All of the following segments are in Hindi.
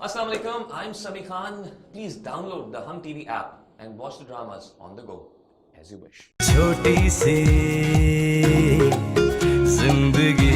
Assalamu alaikum, I'm Sami Khan. Please download the Hum TV app and watch the dramas on the go as you wish. छोटी सी जिंदगी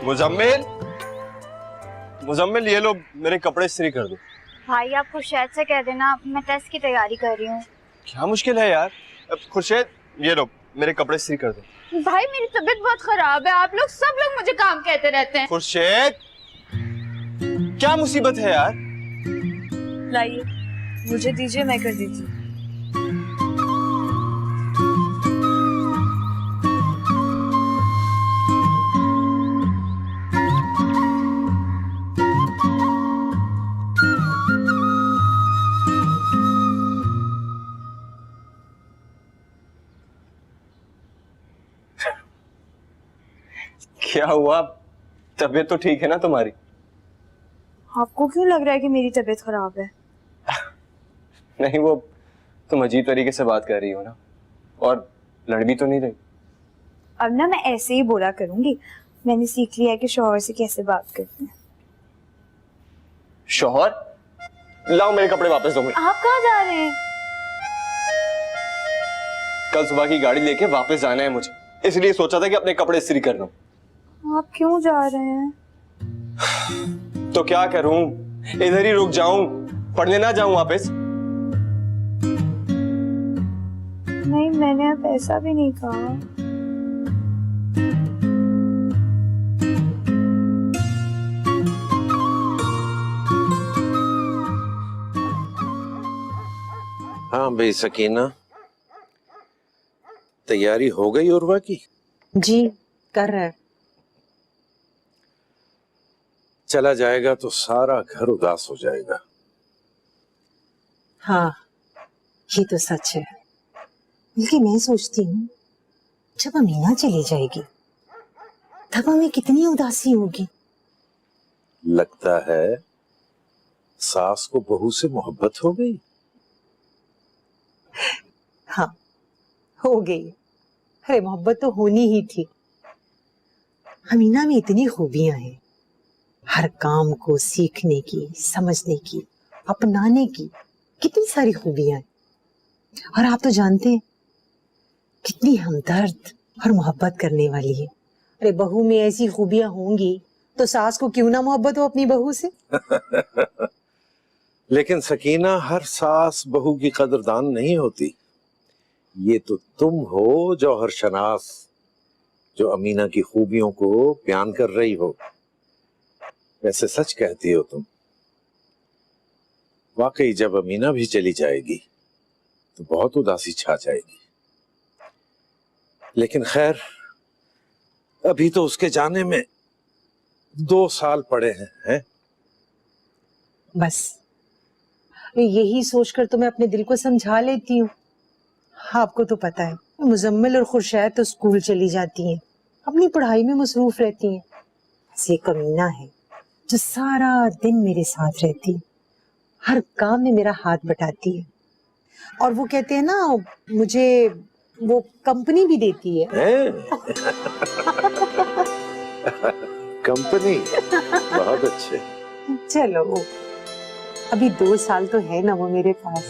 मुजम्मिल मुजम्मिल ये लो मेरे कपड़े इस्त्री कर दो। भाई आप खुर्शेद से कह देना, मैं टेस्ट की तैयारी कर रही हूँ। क्या मुश्किल है यार। खुर्शेद ये लो मेरे कपड़े इस्त्री कर दो। भाई मेरी तबीयत बहुत खराब है, आप लोग सब लोग मुझे काम कहते रहते हैं। खुर्शेद क्या मुसीबत है यार। लाइए मुझे दीजिए, मैं कर देती हूँ। क्या हुआ, तबीयत तो ठीक है ना तुम्हारी? आपको क्यों लग रहा है कि मेरी तबीयत खराब है? नहीं, वो तुम अजीब तरीके से बात कर रही हो ना, और लड़ भी तो नहीं रही। अब ना मैं ऐसे ही बोला करूंगी, मैंने सीख लिया है कि शौहर से कैसे बात करते हैं। शौहर? लाओ मेरे कपड़े वापस दो मुझे। आप कहाँ जा रहे हैं? कल सुबह की गाड़ी लेके वापस जाना है मुझे, इसलिए सोचा था कि अपने कपड़े इस्त्री कर लूं। आप क्यों जा रहे हैं? तो क्या करूं, इधर ही रुक जाऊं, पढ़ने ना जाऊं वापस? नहीं, मैंने अब ऐसा भी नहीं कहा। हाँ भाई सकीना, तैयारी हो गई उर्वा की? जी कर रहा है। चला जाएगा तो सारा घर उदास हो जाएगा। हाँ ये तो सच है। बल्कि मैं सोचती हूँ जब अमीना चली जाएगी तब हमें कितनी उदासी होगी। लगता है सास को बहू से मोहब्बत हो गई। हाँ हो गई। अरे मोहब्बत तो होनी ही थी। अमीना में इतनी खूबियां हैं, हर काम को सीखने की, समझने की, अपनाने की कितनी सारी खूबियां हैं। और आप तो जानते हैं कितनी हमदर्द और मोहब्बत करने वाली है। अरे बहू में ऐसी खूबियां होंगी तो सास को क्यों ना मोहब्बत हो अपनी बहू से। लेकिन सकीना, हर सास बहू की कदरदान नहीं होती। ये तो तुम हो जौहर शनास, जो अमीना की खूबियों को बयान कर रही हो। वैसे सच कहती हो तुम। वाकई जब अमीना भी चली जाएगी तो बहुत उदासी छा जाएगी। लेकिन खैर, अभी तो उसके जाने में 2 साल पड़े हैं। बस यही सोचकर तो मैं अपने दिल को समझा लेती हूँ। आपको तो पता है मुजम्मिल और खुर्शैद तो स्कूल चली जाती हैं, अपनी पढ़ाई में मसरूफ रहती हैं। बस एक अमीना है जो सारा दिन मेरे साथ रहती है, हर काम में मेरा हाथ बटाती है। और वो कहते हैं ना, मुझे वो कंपनी भी देती है। कंपनी बहुत अच्छे। चलो अभी 2 साल तो है ना वो मेरे पास।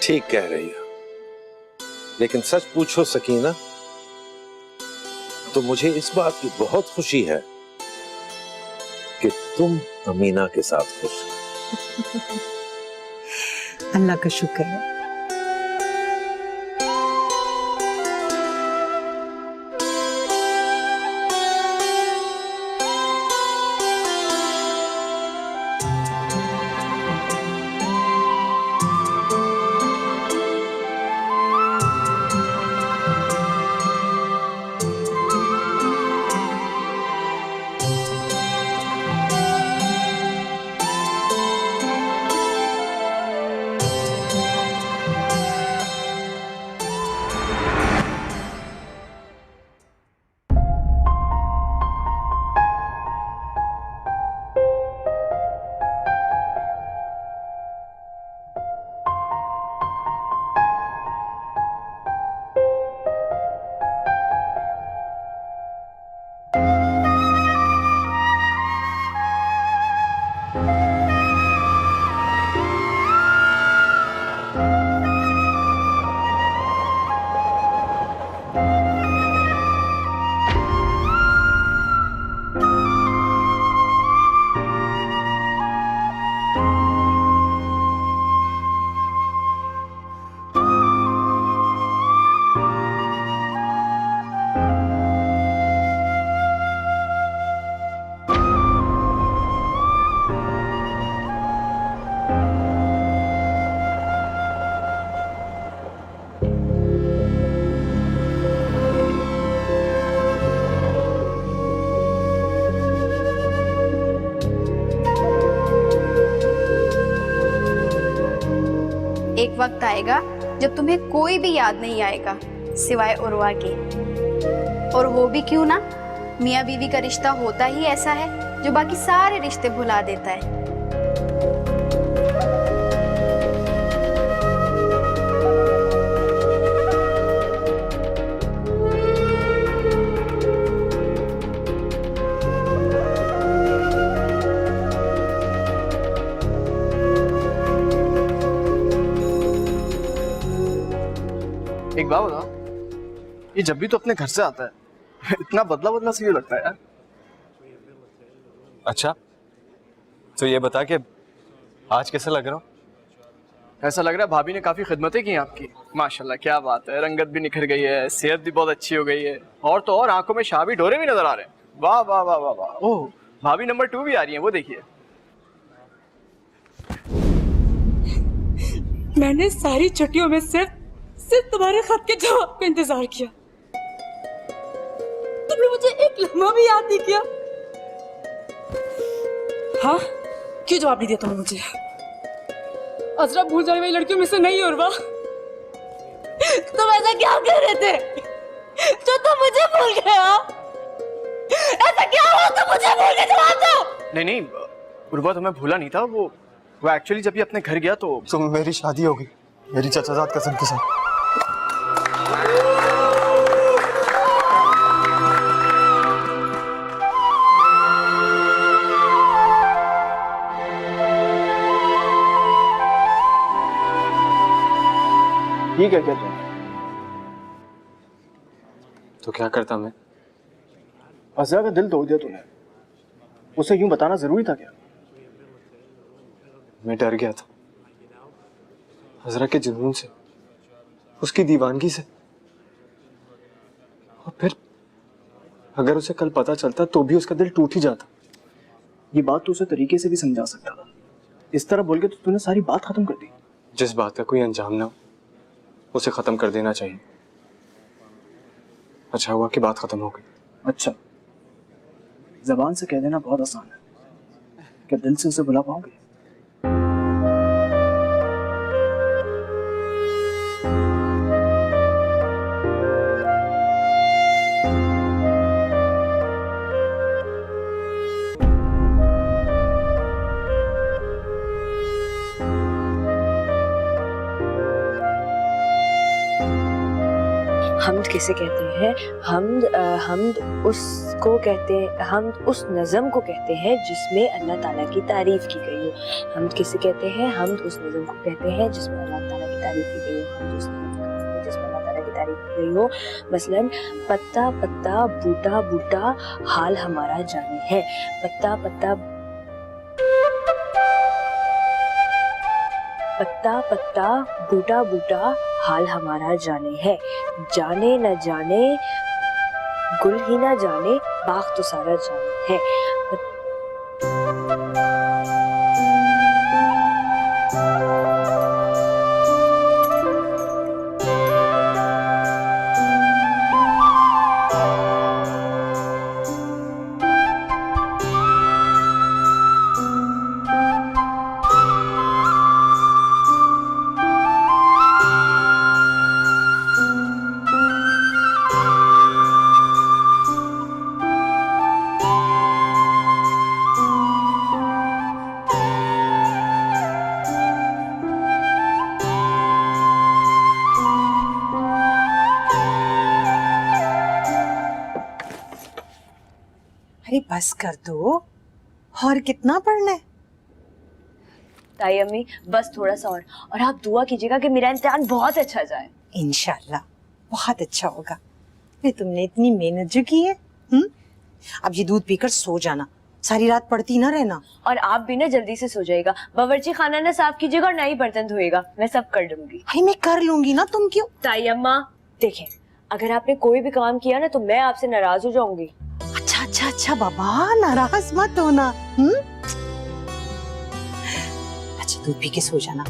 ठीक कह रही हो। लेकिन सच पूछो सकीना, तो मुझे इस बात की बहुत खुशी है कि तुम अमीना के साथ खुश हो। अल्लाह का शुक्र है। एक वक्त आएगा जब तुम्हें कोई भी याद नहीं आएगा सिवाय उर्वा के। और वो भी क्यों ना, मियाँ बीवी का रिश्ता होता ही ऐसा है जो बाकी सारे रिश्ते भुला देता है। एक बात बता, ये जब भी तो अपने घर से आता है इतना बदला बदला सा क्यों लगता है यार? अच्छा तो ये बता कि आज कैसा लग रहा हूँ? ऐसा लग रहा है भाभी ने काफी खिदमतें की आपकी। माशाल्लाह, क्या बात है। रंगत भी निखर गई है, सेहत भी बहुत अच्छी हो गई है, और तो और आंखों में शाबी डोरे भी नजर आ रहे हैं। वाह वाह वाह वाह वाह। ओह, भाभी नंबर 2 भी आ रही है, वो देखिए। मैंने सारी छुट्टियों में सिर्फ तुम्हारे खत के जवाब का इंतजार किया। एक लम्हा भी याद नहीं किया। हाँ, क्यों जवाब नहीं दिया तुमने मुझे? अजरा भूल जाने वाली लड़कियों में से नहीं उर्वा। तुम ऐसा क्या कर रहे थे जो तुम मुझे भूल गए हो? ऐसा क्या हुआ तुम मुझे भूल गए? जवाब दो। नहीं उर्वा, तो मैं भूला नहीं था। वो एक्चुअली जब ये अपने घर गया तो मेरी शादी हो गई मेरी चचाजाद कजन के साथ। ठीक है क्या तुम? तो क्या करता मैं? अजरा का दिल तोड़ दिया तूने। उसे यूं बताना जरूरी था क्या? मैं डर गया था अजरा के जुनून से, उसकी दीवानगी से। और फिर अगर उसे कल पता चलता तो भी उसका दिल टूट ही जाता। ये बात तो उसे तरीके से भी समझा सकता था। इस तरह बोल के तो तूने सारी बात खत्म कर दी। जिस बात का कोई अंजाम ना हो उसे खत्म कर देना चाहिए। अच्छा हुआ कि बात खत्म हो गई। अच्छा, जबान से कह देना बहुत आसान है, क्या दिल से उसे बुला पाओगे? हमद किसे कहते हैं? हमद उसको कहते हैं, हमद उस नज़म को कहते हैं जिसमें अल्लाह ताला की तारीफ की गई हो। हमद किसे कहते हैं? हमद उस नज़म को कहते हैं जिसमें अल्लाह ताला की तारीफ की गई हो। हमद उस नज़म को कहते हैं जिसमें अल्लाह ताला की तारीफ की गई हो। मसलन पत्ता पत्ता बूटा बूटा हाल हमारा जाने है। पत्ता पत्ता पत्ता पत्ता बूटा बूटा हाल हमारा जाने है। जाने न जाने गुल ही न जाने बाग तो सारा जाने है। अरे बस कर दो, और कितना पढ़ना है? ताई अम्मी बस थोड़ा सा और आप दुआ कीजिएगा कि मेरा इम्तिहान बहुत अच्छा जाए। इंशाल्लाह बहुत अच्छा होगा। अरे तुमने इतनी मेहनत जो की है। अब ये दूध पीकर सो जाना, सारी रात पढ़ती ना रहना। और आप भी ना जल्दी से सो जाएगा। बावर्ची खाना ना साफ कीजिएगा और ना ही बर्तन धोएगा, मैं सब कर दूंगी। अरे मैं कर लूंगी ना, तुम क्यों? ताई अम्मा देखें, अगर आपने कोई भी काम किया ना तो मैं आपसे नाराज हो जाऊंगी। अच्छा अच्छा अच्छा बाबा, नाराज मत होना। अच्छा दूध पी के सो जाना।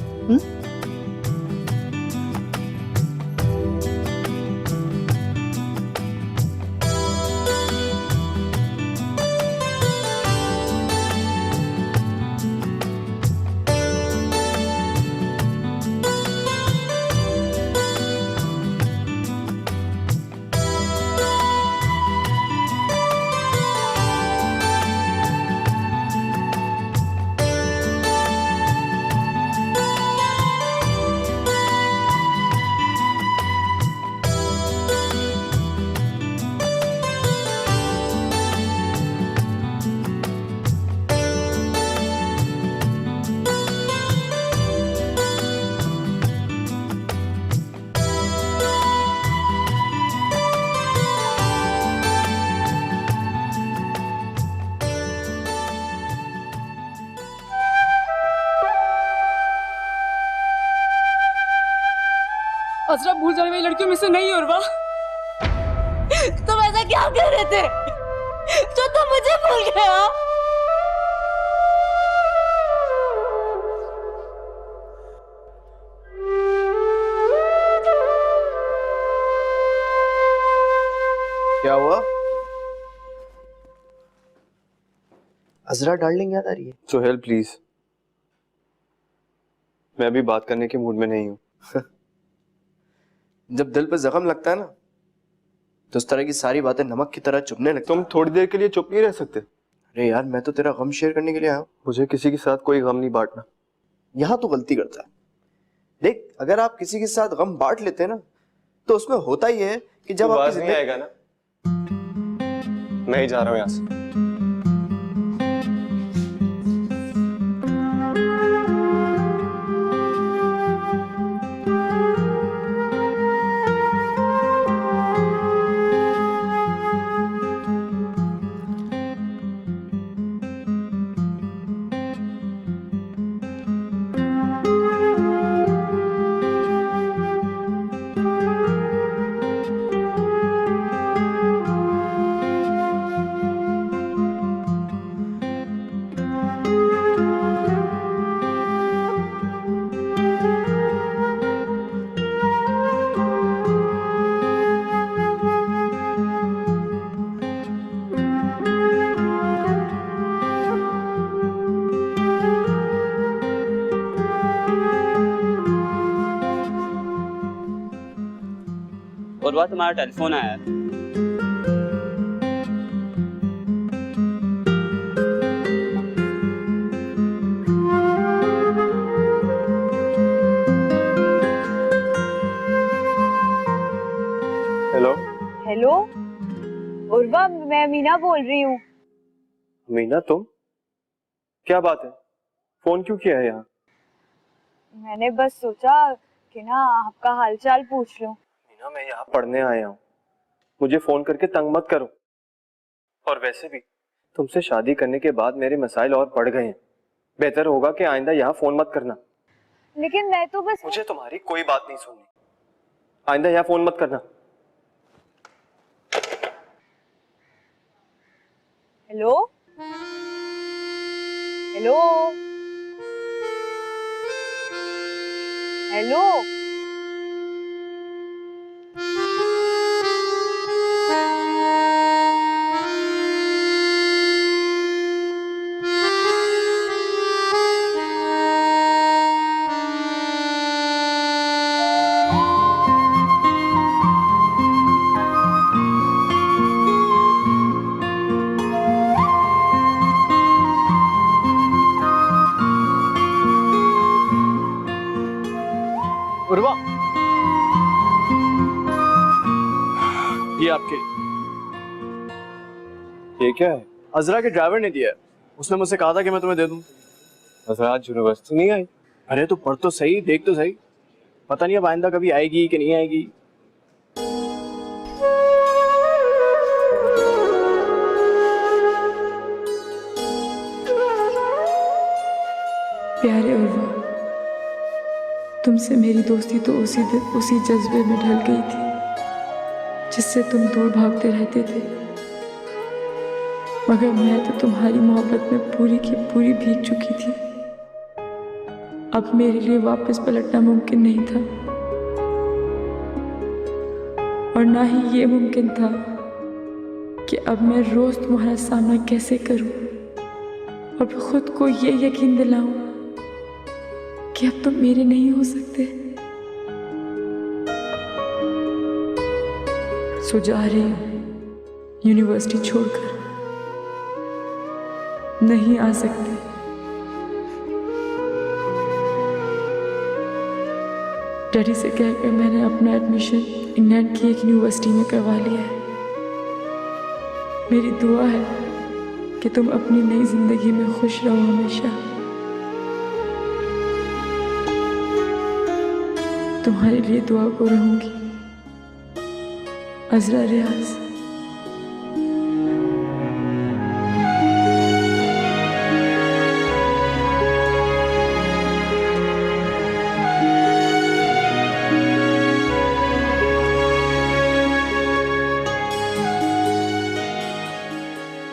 अजरा भूल जाने वाली लड़कियों में से नहीं उर्वा। तुम ऐसा क्या कर रहे थे जो तुम मुझे भूल गए हो? क्या हुआ? अजरा डार्लिंग याद आ रही है? सोहेल प्लीज, मैं अभी बात करने के मूड में नहीं हूँ। जब दिल पे जख्म लगता है ना तो उस तरह की सारी बातें नमक की तरह चुभने लगती तुम थोड़ी देर के लिए चुप नहीं रह सकते? अरे यार, मैं तो तेरा गम शेयर करने के लिए आया हूँ। मुझे किसी के साथ कोई गम नहीं बांटना। यहाँ तो गलती करता है। देख, अगर आप किसी के साथ गम बांट लेते हैं ना तो उसमें होता ही है कि जब आपकी नहीं आएगा ना, मैं ही जा रहा हूँ यहाँ से। और बात तुम्हारा टेलीफोन आया है। हेलो। हेलो उर्वा, मैं मीना बोल रही हूँ। मीना, तुम? क्या बात है, फोन क्यों किया है यहाँ? मैंने बस सोचा कि ना आपका हालचाल पूछ लूं। मीना, मैं यहाँ पढ़ने आया हूँ, मुझे फोन करके तंग मत करो। और वैसे भी तुमसे शादी करने के बाद मेरे मसाइल और बढ़ गए हैं। बेहतर होगा कि आइंदा यहाँ फोन मत करना। लेकिन मैं तो बस... मुझे तुम्हारी कोई बात नहीं सुननी। आइंदा यहाँ फोन मत करना। Hello hello hello. उर्वा, ये आपके। ये क्या है? अजरा के ड्राइवर ने दिया है। उसने मुझसे कहा था कि मैं तुम्हें दे दूं। अजरा आज यूनिवर्सिटी नहीं आई? अरे तो पढ़ तो सही, देख तो सही। पता नहीं अब आइंदा कभी आएगी कि नहीं आएगी। प्यारे उर्वा, तुमसे मेरी दोस्ती तो उसी दिन उसी जज्बे में ढल गई थी जिससे तुम दूर भागते रहते थे, मगर मैं तो तुम्हारी मोहब्बत में पूरी की पूरी भीग चुकी थी। अब मेरे लिए वापस पलटना मुमकिन नहीं था और ना ही ये मुमकिन था कि अब मैं रोज तुम्हारा सामना कैसे करूं और फिर खुद को ये यकीन दिलाऊं कि अब तुम मेरे नहीं हो सकते। सो जा रही हूं यूनिवर्सिटी छोड़कर, नहीं आ सकते। डैडी से कहकर मैंने अपना एडमिशन इंग्लैंड की एक यूनिवर्सिटी में करवा लिया है। मेरी दुआ है कि तुम अपनी नई जिंदगी में खुश रहो हमेशा। तुम्हारे लिए दुआ को रहूंगी। अजरा रियाज।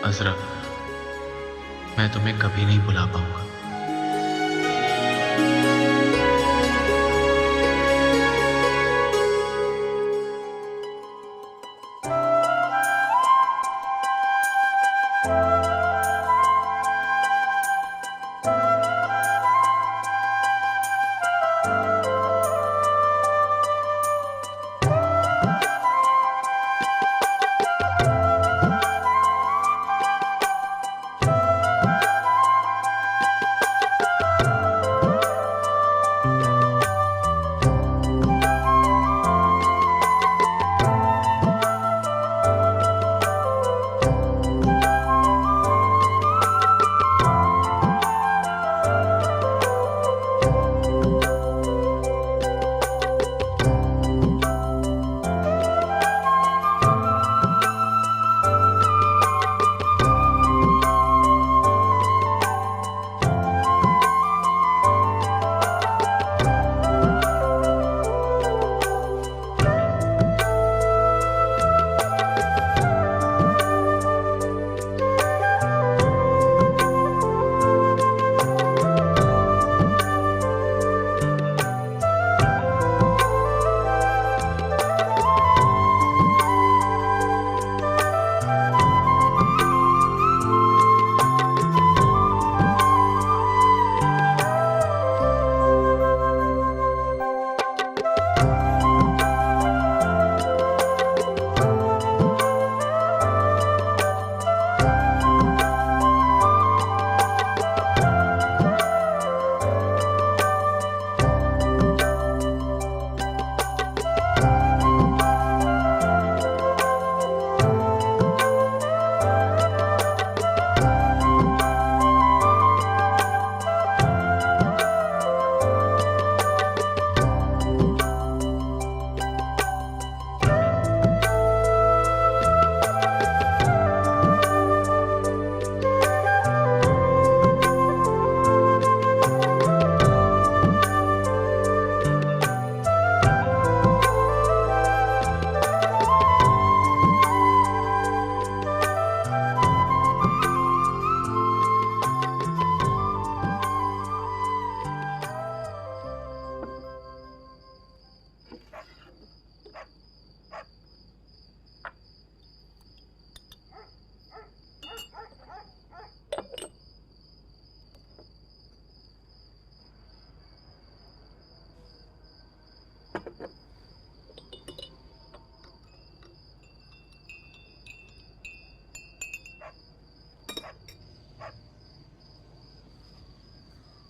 अजरा, मैं तुम्हें कभी नहीं भुला पाऊंगा।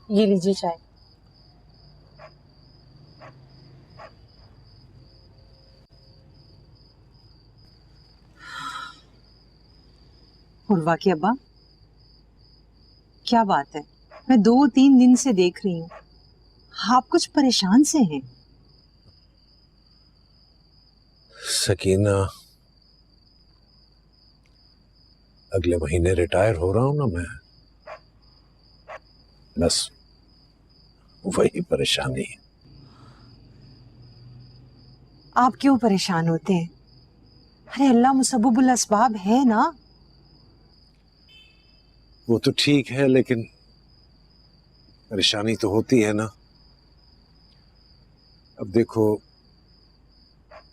ये लीजिए चाय। उर्वा की अब्बा, क्या बात है? मैं 2-3 दिन से देख रही हूँ, आप कुछ परेशान से हैं। सकीना, अगले महीने रिटायर हो रहा हूं ना मैं, बस वही परेशानी है। आप क्यों परेशान होते हैं? अरे अल्लाह मुसब्बिबुल अस्बाब है ना। वो तो ठीक है, लेकिन परेशानी तो होती है ना। अब देखो,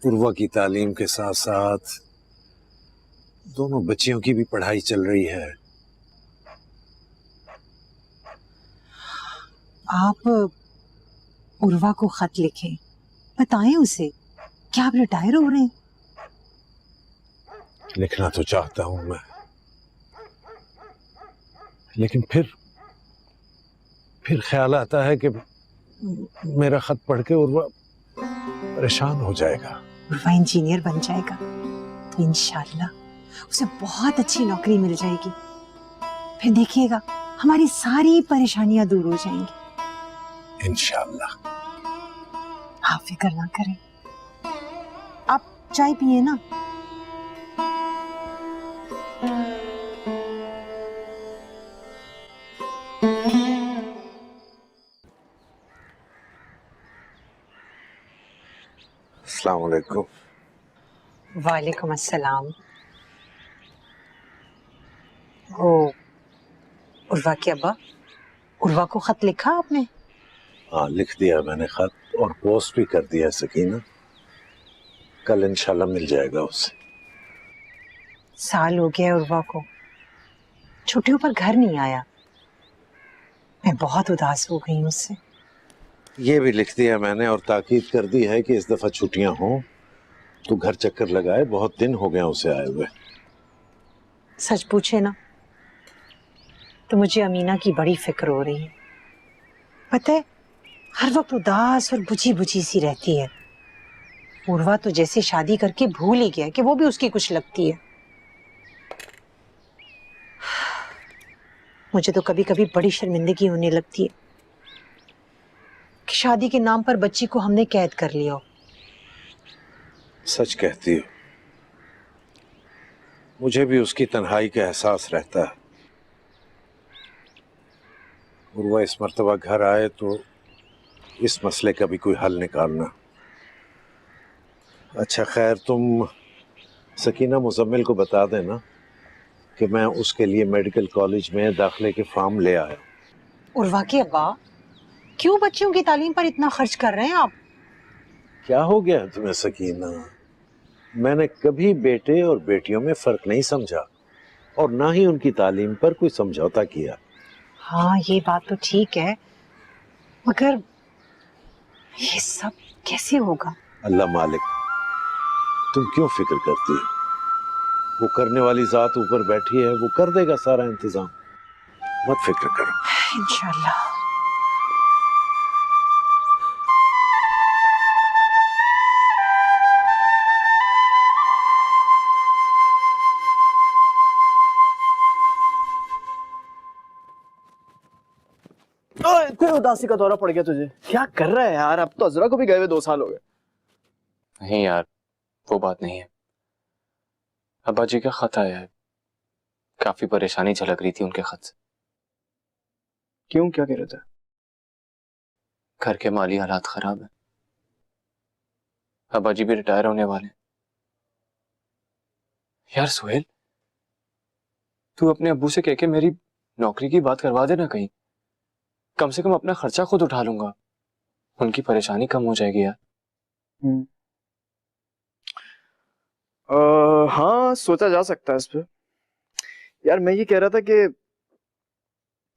उर्वा की तालीम के साथ साथ दोनों बच्चियों की भी पढ़ाई चल रही है। आप उर्वा को खत लिखें, बताएं उसे कि आप रिटायर हो रहे हैं। लिखना तो चाहता हूं मैं, लेकिन फिर ख्याल आता है कि मेरा खत पढ़ के उर्वा परेशान हो जाएगा। उर्वा इंजीनियर बन जाएगा तो इंशाल्लाह उसे बहुत अच्छी नौकरी मिल जाएगी। फिर देखिएगा हमारी सारी परेशानियां दूर हो जाएंगी इंशाल्लाह। आप फिक्र ना करें। आप चाय पिए ना। अस्सलाम वालेकुम। वालेकुम अस्सलाम। ओ, उर्वा की अब्बा, उर्वा को खत लिखा आपने? हाँ, लिख दिया मैंने खत और पोस्ट भी कर दिया सकीना। कल इंशाल्लाह मिल जाएगा उसे। साल हो गया उर्वा को, छुट्टियों पर घर नहीं आया। मैं बहुत उदास हो गई हूँ उससे। ये भी लिख दिया मैंने और ताकीद कर दी है कि इस दफा छुट्टियां हों तो घर चक्कर लगाए, बहुत दिन हो गए उसे आए हुए। सच पूछे ना तो मुझे अमीना की बड़ी फिक्र हो रही है। पता है, हर वक्त उदास और बुझी बुझी सी रहती है। उर्वा तो जैसे शादी करके भूल ही गया कि वो भी उसकी कुछ लगती है। मुझे तो कभी कभी बड़ी शर्मिंदगी होने लगती है कि शादी के नाम पर बच्ची को हमने कैद कर लिया हो। सच कहती हो, मुझे भी उसकी तन्हाई का एहसास रहता है। उर्वा इस मर्तबा घर आए तो इस मसले का भी कोई हल निकालना। अच्छा खैर, तुम सकीना मुजम्मिल को बता देना कि मैं उसके लिए मेडिकल कॉलेज में दाखिले के फॉर्म ले आया। उर्वा के अब्बा, क्यों बच्चियों की तालीम पर इतना खर्च कर रहे हैं आप? क्या हो गया तुम्हें सकीना? मैंने कभी बेटे और बेटियों में फर्क नहीं समझा और ना ही उनकी तालीम पर कोई समझौता किया। हाँ, ये बात तो ठीक है, मगर ये सब कैसे होगा? अल्लाह मालिक, तुम क्यों फिक्र करती हो? वो करने वाली जात ऊपर बैठी है, वो कर देगा सारा इंतजाम। मत फिक्र करो। इंशाल्लाह। फिर उदासी का दौरा पड़ गया तुझे? क्या कर रहा है यार? अब तो अजरा को भी गए हुए 2 साल हो गए। नहीं यार, वो बात नहीं है। अब्बा जी का खत आया है, काफी परेशानी झलक रही थी उनके खत से। क्यों, क्या कह रहे थे? घर के माली हालात खराब है, अब्बा जी भी रिटायर होने वाले हैं। यार सुहेल, तू अपने अब्बू से कह के मेरी नौकरी की बात करवा देना कहीं। कम से कम अपना खर्चा खुद उठा लूंगा, उनकी परेशानी कम हो जाएगी यार। हाँ, सोचा जा सकता है इस पे। यार मैं ये कह रहा था कि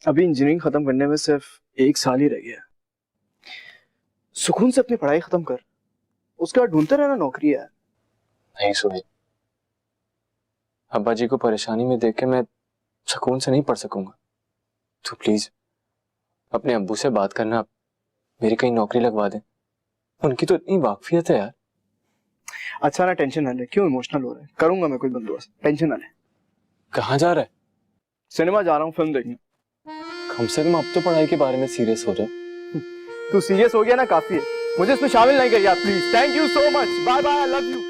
अभी इंजीनियरिंग खत्म करने में सिर्फ 1 साल ही रह गया। सुकून से अपनी पढ़ाई खत्म कर, उसके बाद ढूंढते रहना नौकरी यार। नहीं सुहेल, अब्बा जी को परेशानी में देख के मैं सुकून से नहीं पढ़ सकूंगा। तो प्लीज अपने अब्बू से बात करना, मेरी कहीं नौकरी लगवा दें। उनकी तो इतनी वाकफियत है यार। अच्छा ना, टेंशन ना ले, क्यों इमोशनल हो रहा है? करूंगा मैं कोई बंदोबस्त, टेंशन ना ले। कहाँ जा रहा है? सिनेमा जा रहा हूँ फिल्म देखने। कम से कम अब तो पढ़ाई के बारे में सीरियस हो जाए। तू सीरियस हो गया ना, काफी है, मुझे इसमें शामिल नहीं करिए आप please. Thank you so much, bye bye, I love you.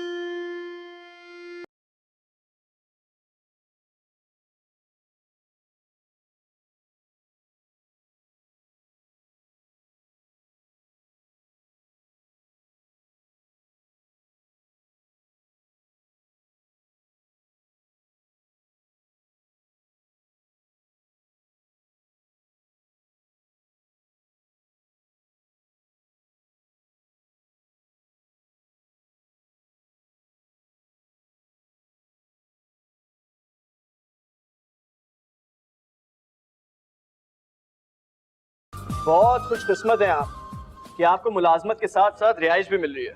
बहुत खुशकिस्मत हैं आप कि आपको मुलाजमत के साथ साथ रिहाइश भी मिल रही है।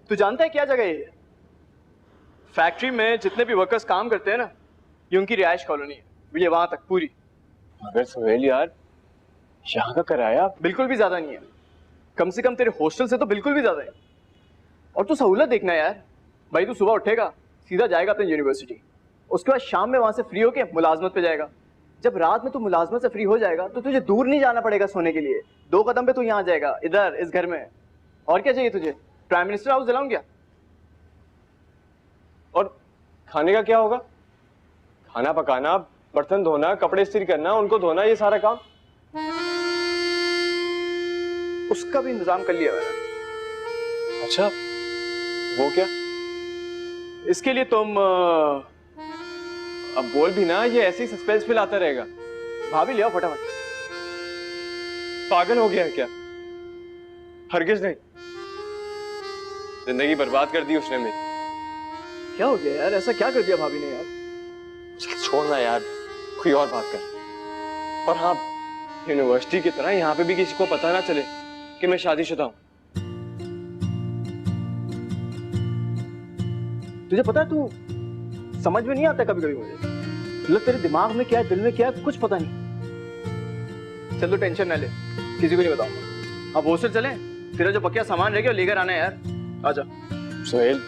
तू जानता है क्या जगह है ये? फैक्ट्री में जितने भी वर्कर्स काम करते हैं ना, ये उनकी रिहाइश कॉलोनी है, ये वहां तक पूरी। मगर सुहेल यार, यहाँ का किराया बिल्कुल भी ज्यादा नहीं है, कम से कम तेरे हॉस्टल से तो बिल्कुल भी ज्यादा है। और तू सहूलत देखना यार भाई, तू सुबह उठेगा, सीधा जाएगा अपनी यूनिवर्सिटी, उसके बाद शाम में वहां से फ्री होके मुलाजमत पे जाएगा। जब रात में तू मुलाजमत से फ्री हो जाएगा तो तुझे दूर नहीं जाना पड़ेगा सोने के लिए, 2 कदम पे तू यहाँ आ जाएगा, इधर इस घर में। और क्या चाहिए तुझे? प्राइम मिनिस्टर हाउस दिलाऊं क्या? और खाने का क्या होगा? खाना पकाना, बर्तन धोना, कपड़े इस्त्री करना, उनको धोना, ये सारा काम उसका भी इंतजाम कर लिया मैंने। अच्छा, वो क्या? इसके लिए तुम अब बोल भी ना, ये ऐसे ही सस्पेंस फैलाता रहेगा। भाभी ले आओ फटाफट। पागल हो गया है क्या? हरगिज नहीं, जिंदगी बर्बाद कर दी उसने मेरी। क्या हो गया यार, ऐसा क्या कर दिया भाभी ने यार? छोड़ना यार, कोई और बात कर। और हाँ, यूनिवर्सिटी की तरह यहाँ पे भी किसी को पता ना चले कि मैं शादीशुदा हूँ। तुझे पता है, तू समझ में नहीं आता कभी कभी मुझे, मतलब तेरे दिमाग में क्या है, दिल में क्या है, कुछ पता नहीं। चल तो टेंशन ना ले, किसी को नहीं बताऊंगा। अब हॉस्टल चले, तेरा जो बकिया सामान रह गया लेकर आना है यार, आजा। सुहेल,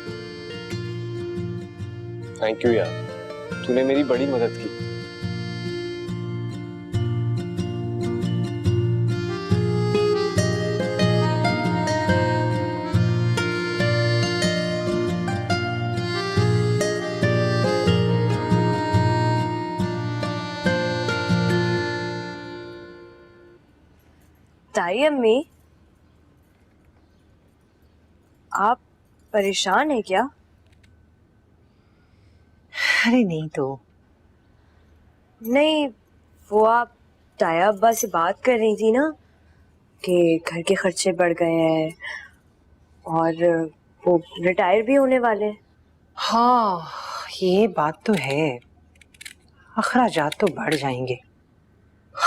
थैंक यू यार, तूने मेरी बड़ी मदद की। ताई अम्मी, आप परेशान हैं क्या? अरे नहीं तो। नहीं, वो आप ताया अब्बा से बात कर रही थी ना कि घर के खर्चे बढ़ गए हैं और वो रिटायर भी होने वाले हैं। हाँ, ये बात तो है, अखराजात तो बढ़ जाएंगे।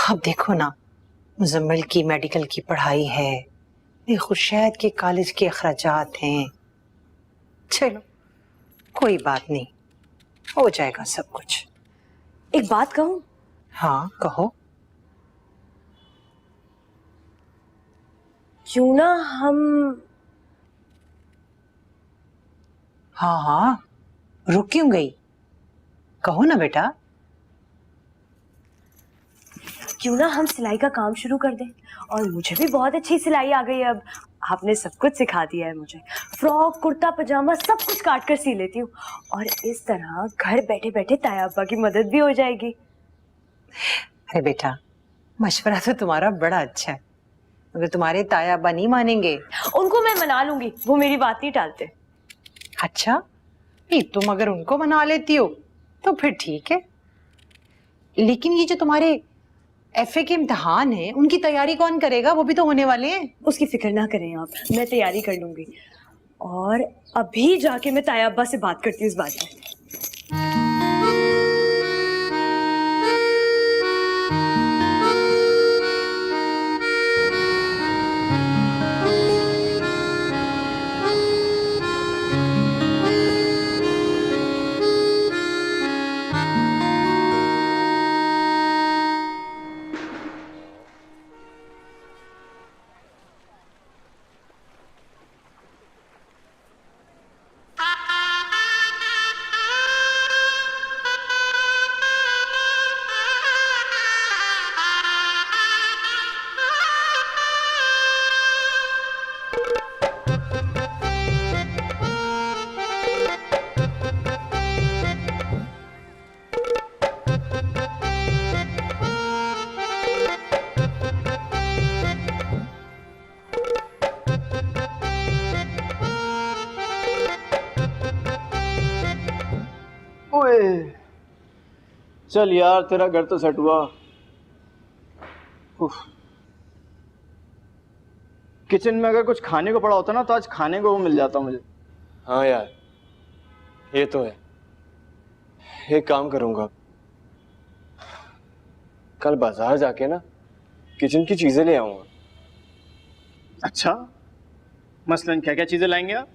अब देखो ना, मुजम्मिल की मेडिकल की पढ़ाई है, खुर्शैद के कॉलेज के अखराजात हैं। चलो कोई बात नहीं, हो जाएगा सब कुछ। एक बात कहूं? हाँ कहो। क्यों ना हम... हाँ हाँ, रुक क्यों गई? कहो ना बेटा। क्यों ना हम सिलाई का काम शुरू कर दें? और मुझे भी बहुत अच्छी सिलाई आ गई है अब, आपने सब कुछ सिखा दिया है मुझे। फ्रॉक, कुर्ता, पजामा सब कुछ काट कर सी लेती हूँ, और इस तरह घर बैठे बैठे ताया अब्बा की मदद भी हो जाएगी। अरे बेटा, मशवरा तो तुम्हारा बड़ा अच्छा है, मगर तुम्हारे ताया अब्बा नहीं मानेंगे। उनको मैं मना लूंगी, वो मेरी बात नहीं टालते। अच्छा, नहीं तुम अगर उनको मना लेती हो तो फिर ठीक है, लेकिन ये जो तुम्हारे एफए के इम्तिहान है, उनकी तैयारी कौन करेगा? वो भी तो होने वाले हैं। उसकी फिक्र ना करें आप, मैं तैयारी कर लूंगी। और अभी जाके मैं ताया अब्बा से बात करती हूँ इस बात में। ओए चल यार, तेरा घर तो सेट हुआ। किचन में अगर कुछ खाने को पड़ा होता ना तो आज खाने को वो मिल जाता मुझे। हाँ यार, ये तो है। एक काम करूंगा, कल बाजार जाके ना किचन की चीजें ले आऊंगा। अच्छा, मसलन क्या क्या चीजें लाएंगे आप?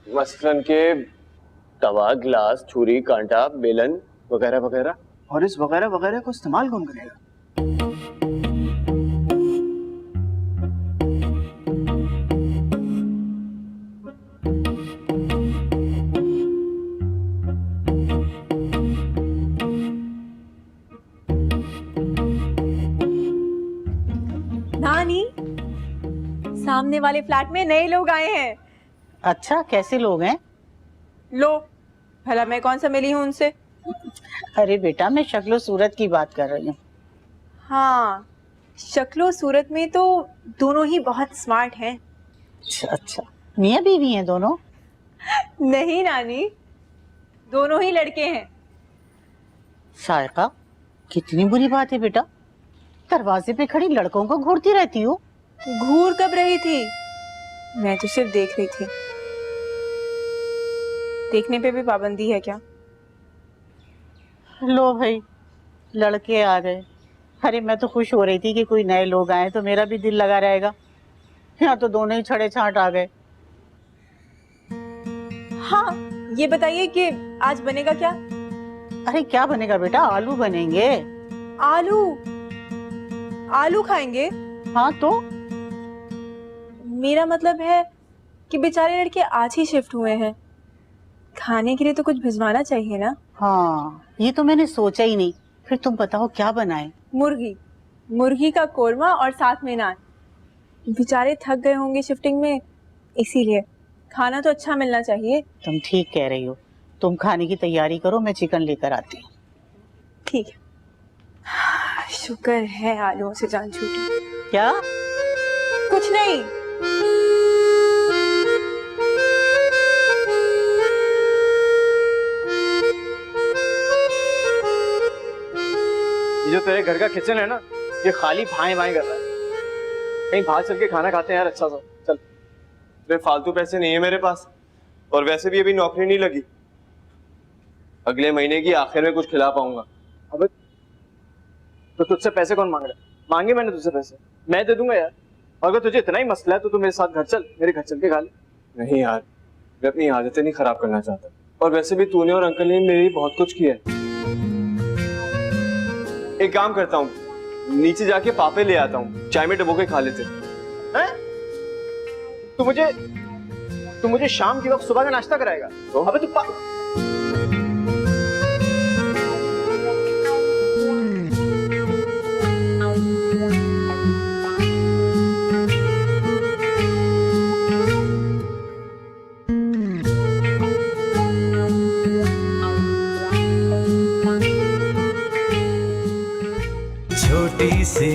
मसलन के तवा, गिलास, छुरी, कांटा, बेलन वगैरह वगैरह। और इस वगैरह वगैरह को इस्तेमाल कौन करेगा? नानी, सामने वाले फ्लैट में नए लोग आए हैं। अच्छा, कैसे लोग हैं? लो, भला मैं कौन सा मिली हूँ उनसे? अरे बेटा, मैं शक्लो सूरत की बात कर रही हूँ। हाँ, शक्लो सूरत में तो दोनों ही बहुत स्मार्ट हैं। अच्छा, मियाँ बीवी हैं दोनों? नहीं नानी, दोनों ही लड़के हैं। सायका, कितनी बुरी बात है बेटा, दरवाजे पे खड़ी लड़कों को घूरती रहती हो। घूर कब रही थी? मैं तो सिर्फ देख रही थी। देखने पे भी पाबंदी है क्या? लो भाई, लड़के आ गए। अरे मैं तो खुश हो रही थी कि कोई नए लोग आए तो मेरा भी दिल लगा रहेगा। यहाँ तो दोनों ही छड़े छांट आ गए। हाँ, ये बताइए कि आज बनेगा क्या? अरे क्या बनेगा बेटा, आलू बनेंगे। आलू? आलू खाएंगे? हाँ तो मेरा मतलब है कि बेचारे लड़के आज ही शिफ्ट हुए हैं, खाने के लिए तो कुछ भिजवाना चाहिए ना। हाँ, ये तो मैंने सोचा ही नहीं। फिर तुम बताओ क्या बनाए? मुर्गी का कोरमा और साथ में नान। बेचारे थक गए होंगे शिफ्टिंग में, इसीलिए खाना तो अच्छा मिलना चाहिए। तुम ठीक कह रही हो, तुम खाने की तैयारी करो, मैं चिकन लेकर आती हूँ। ठीक है। शुक्र है आलूओं से जान छूटी। क्या? कुछ नहीं। ये जो तेरे घर का किचन है ना, ये खाली भाएं भाएं कर रहा है। कहीं बाहर चल के खाना खाते हैं यार, अच्छा सा। चल। अरे फालतू पैसे नहीं है मेरे पास, और वैसे भी अभी नौकरी नहीं लगी। अगले महीने की आखिर में कुछ खिला पाऊंगा। अबे तो तुझसे पैसे कौन मांग रहा है? मांगे मैंने तुझसे पैसे, मैं दे दूंगा यार। अगर तुझे इतना ही मसला है तो तू मेरे साथ घर चल, मेरे घर चल के खा ले। नहीं यार, मैं अपनी आदतें नहीं खराब करना चाहता, और वैसे भी तूने और अंकल ने मेरी बहुत कुछ किया है। एक काम करता हूँ, नीचे जाके पापे ले आता हूँ, चाय में डबो के खा लेते हैं। तू मुझे शाम के वक्त सुबह का नाश्ता कराएगा? तो अबे तू छोटी सी